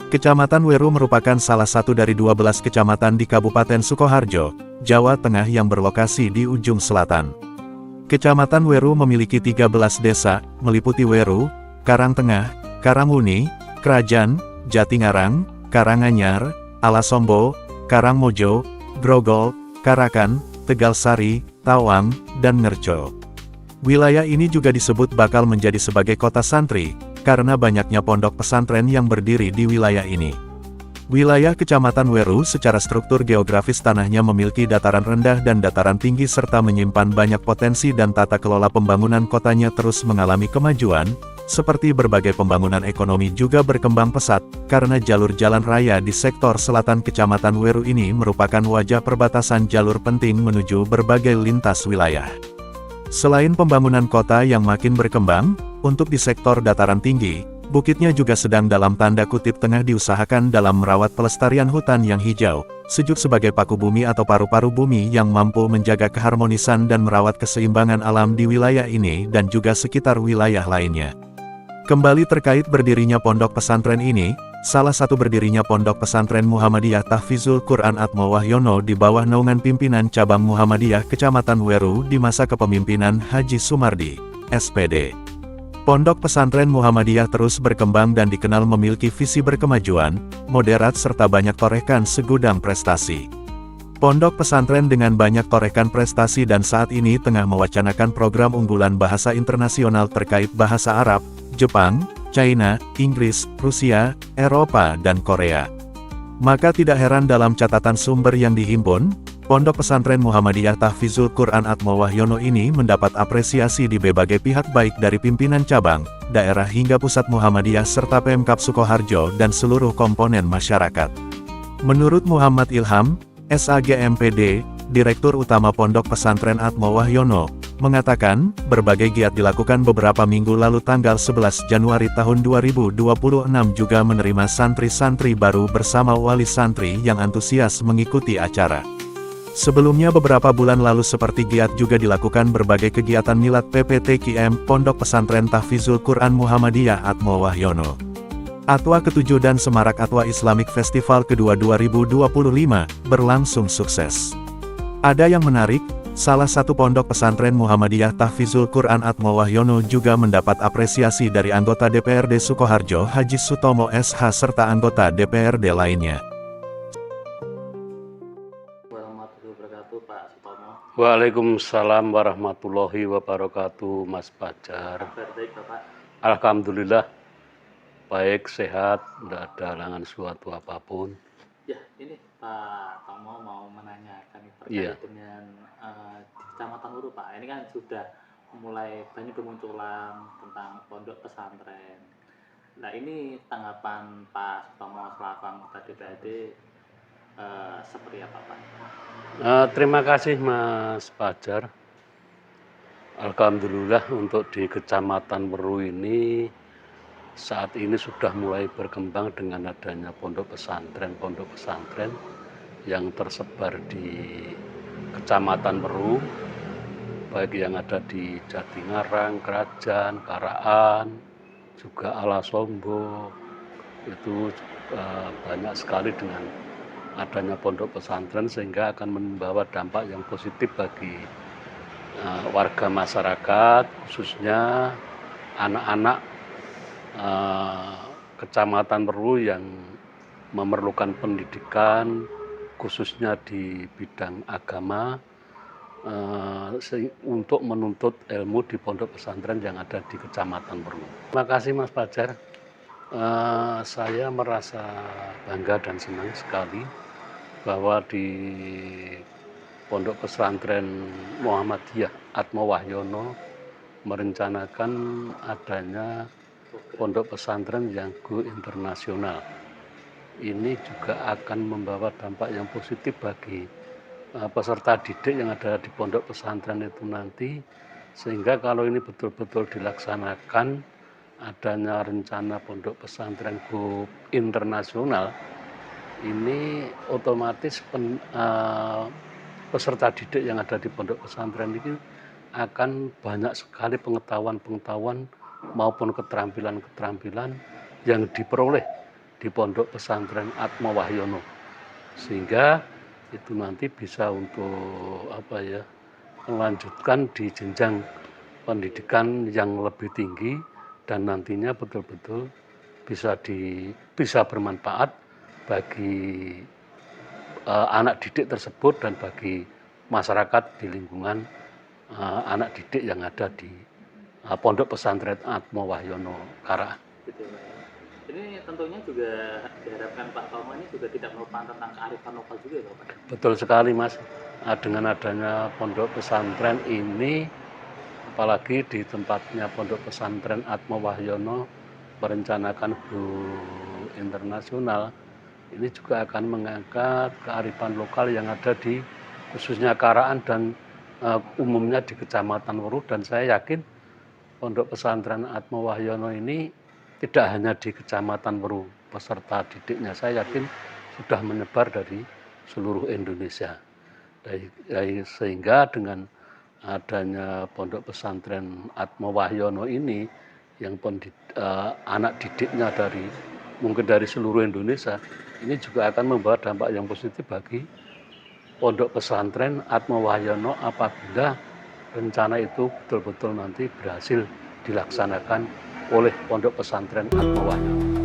Kecamatan Weru merupakan salah satu dari 12 kecamatan di Kabupaten Sukoharjo, Jawa Tengah yang berlokasi di ujung selatan. Kecamatan Weru memiliki 13 desa, meliputi Weru, Karangtengah, Karangwuni, Krajan, Jatingarang, Karanganyar, Alasombo, Karangmojo, Grogol, Karakan, Tegalsari, Tawang, dan Ngerco. Wilayah ini juga disebut bakal menjadi sebagai kota santri, karena banyaknya pondok pesantren yang berdiri di wilayah ini. Wilayah Kecamatan Weru secara struktur geografis tanahnya memiliki dataran rendah dan dataran tinggi serta menyimpan banyak potensi dan tata kelola pembangunan kotanya terus mengalami kemajuan, seperti berbagai pembangunan ekonomi juga berkembang pesat, karena jalur jalan raya di sektor selatan Kecamatan Weru ini merupakan wajah perbatasan jalur penting menuju berbagai lintas wilayah. Selain pembangunan kota yang makin berkembang, untuk di sektor dataran tinggi, bukitnya juga sedang dalam tanda kutip tengah diusahakan dalam merawat pelestarian hutan yang hijau, sejuk sebagai paku bumi atau paru-paru bumi yang mampu menjaga keharmonisan dan merawat keseimbangan alam di wilayah ini dan juga sekitar wilayah lainnya. Kembali terkait berdirinya pondok pesantren ini, salah satu berdirinya Pondok Pesantren Muhammadiyah Tahfizul Quran Atmo Wahyono di bawah naungan pimpinan cabang Muhammadiyah Kecamatan Weru di masa kepemimpinan Haji Sumardi, SPD. Pondok Pesantren Muhammadiyah terus berkembang dan dikenal memiliki visi berkemajuan, moderat serta banyak torehkan segudang prestasi. Pondok pesantren dengan banyak torehkan prestasi dan saat ini tengah mewacanakan program unggulan bahasa internasional terkait bahasa Arab, Jepang, China, Inggris, Rusia, Eropa, dan Korea. Maka tidak heran dalam catatan sumber yang dihimpun, Pondok Pesantren Muhammadiyah Tahfizul Quran Atmo Wahyono ini mendapat apresiasi di berbagai pihak baik dari pimpinan cabang, daerah hingga pusat Muhammadiyah serta Pemkab Sukoharjo dan seluruh komponen masyarakat. Menurut Muhammad Ilham, SAGMPD, Direktur Utama Pondok Pesantren Atmo Wahyono, mengatakan, berbagai giat dilakukan beberapa minggu lalu tanggal 11 Januari tahun 2026 juga menerima santri-santri baru bersama wali santri yang antusias mengikuti acara. Sebelumnya beberapa bulan lalu seperti giat juga dilakukan berbagai kegiatan milad PPTQM Pondok Pesantren Tahfizul Quran Muhammadiyah Atmo Wahyono. Atwa ke-7 dan Semarak Atwa Islamic Festival kedua 2025 berlangsung sukses. Ada yang menarik, salah satu pondok pesantren Muhammadiyah Tahfizul Quran Atmo Wahyono juga mendapat apresiasi dari anggota DPRD Sukoharjo Haji Sutomo SH serta anggota DPRD lainnya. Waalaikumsalam warahmatullahi wabarakatuh, Mas Fajar. Alhamdulillah, baik, sehat, tidak ada halangan suatu apapun. Ya, ini Pak Tomo mau menanyakan terkait dengan Kecamatan Weru, Pak. Ini kan sudah mulai banyak bermunculan tentang pondok pesantren. Nah, ini tanggapan Pak Tomo selaku anggota DPRD seperti apa, Pak? Terima kasih, Mas Fajar. Alhamdulillah untuk di Kecamatan Weru ini saat ini sudah mulai berkembang dengan adanya pondok pesantren yang tersebar di Kecamatan Weru, baik yang ada di Jatingarang, Krajan, Karaan, juga Alasombo, itu banyak sekali dengan adanya pondok pesantren sehingga akan membawa dampak yang positif bagi warga masyarakat, khususnya anak-anak Kecamatan Weru yang memerlukan pendidikan khususnya di bidang agama untuk menuntut ilmu di pondok pesantren yang ada di Kecamatan Weru. Terima kasih, Mas Fajar. Saya merasa bangga dan senang sekali bahwa di Pondok Pesantren Muhammadiyah Atmo Wahyono merencanakan adanya pondok pesantren yang go internasional. Ini juga akan membawa dampak yang positif bagi peserta didik yang ada di pondok pesantren itu nanti, sehingga kalau ini betul-betul dilaksanakan, adanya rencana pondok pesantren go internasional, ini otomatis peserta didik yang ada di pondok pesantren ini akan banyak sekali pengetahuan-pengetahuan maupun keterampilan-keterampilan yang diperoleh di Pondok Pesantren Atma Wahyono, sehingga itu nanti bisa untuk melanjutkan di jenjang pendidikan yang lebih tinggi dan nantinya betul-betul bisa bermanfaat bagi anak didik tersebut dan bagi masyarakat di lingkungan anak didik yang ada di Pondok Pesantren Atma Wahyono Karaan. Gitu, Pak. Ini tentunya juga diharapkan Pak Tomo ini juga tidak melupakan tentang kearifan lokal juga ya Pak? Betul sekali Mas, dengan adanya Pondok Pesantren ini, apalagi di tempatnya Pondok Pesantren Atma Wahyono merencanakan go internasional, ini juga akan mengangkat kearifan lokal yang ada di khususnya Karaan dan umumnya di Kecamatan Weruh, dan saya yakin Pondok Pesantren Atma Wahyono ini tidak hanya di Kecamatan Weruh, peserta didiknya saya yakin sudah menyebar dari seluruh Indonesia. Sehingga dengan adanya Pondok Pesantren Atma Wahyono ini, yang anak didiknya mungkin dari seluruh Indonesia, ini juga akan membawa dampak yang positif bagi Pondok Pesantren Atma Wahyono apabila rencana itu betul-betul nanti berhasil dilaksanakan oleh Pondok Pesantren Atma Wahyono.